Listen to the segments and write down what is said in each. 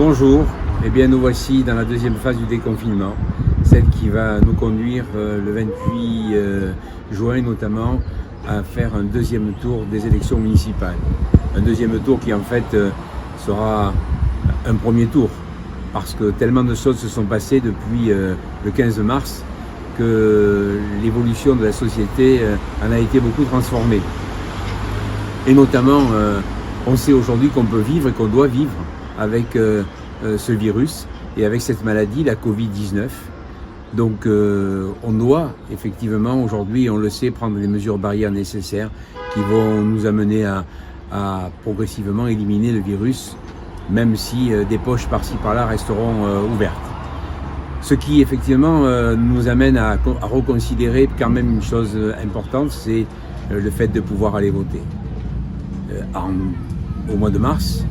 Bonjour, eh bien nous voici dans la deuxième phase du déconfinement, celle qui va nous conduire le 28 juin notamment à faire un deuxième tour des élections municipales. Un deuxième tour qui en fait sera un premier tour, parce que tellement de choses se sont passées depuis le 15 mars que l'évolution de la société en a été beaucoup transformée. Et notamment, on sait aujourd'hui qu'on peut vivre et qu'on doit vivre avec ce virus et avec cette maladie, la Covid-19. Donc on doit effectivement aujourd'hui, on le sait, prendre les mesures barrières nécessaires qui vont nous amener à progressivement éliminer le virus, même si des poches par-ci par-là resteront ouvertes. Ce qui effectivement nous amène à reconsidérer quand même une chose importante, c'est le fait de pouvoir aller voter. Au mois de mars,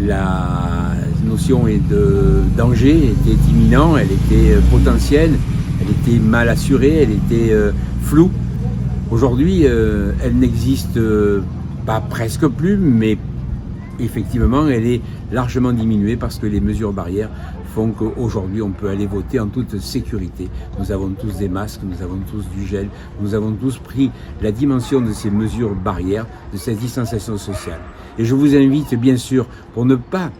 la notion de danger était imminente, elle était potentielle, elle était mal assurée, elle était floue. Aujourd'hui, elle n'existe pas presque plus, mais effectivement, elle est largement diminuée parce que les mesures barrières font qu'aujourd'hui, on peut aller voter en toute sécurité. Nous avons tous des masques, nous avons tous du gel, nous avons tous pris la dimension de ces mesures barrières, de cette distanciation sociale. Et je vous invite, bien sûr, pour ne pas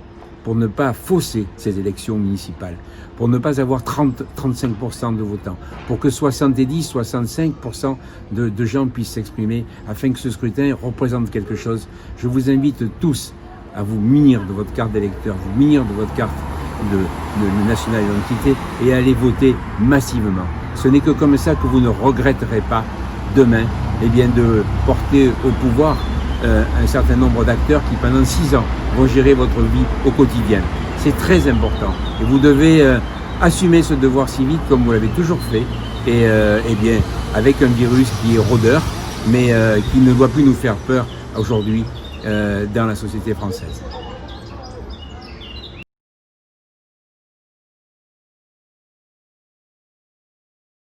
fausser ces élections municipales, pour ne pas avoir 30-35% de votants, pour que 70-65% de gens puissent s'exprimer afin que ce scrutin représente quelque chose. Je vous invite tous à vous munir de votre carte d'électeur, vous munir de votre carte de nationale identité et à aller voter massivement. Ce n'est que comme ça que vous ne regretterez pas demain de porter au pouvoir un certain nombre d'acteurs qui pendant 6 ans vont gérer votre vie au quotidien. C'est très important et vous devez assumer ce devoir civique comme vous l'avez toujours fait et avec un virus qui est rôdeur mais qui ne doit plus nous faire peur aujourd'hui dans la société française.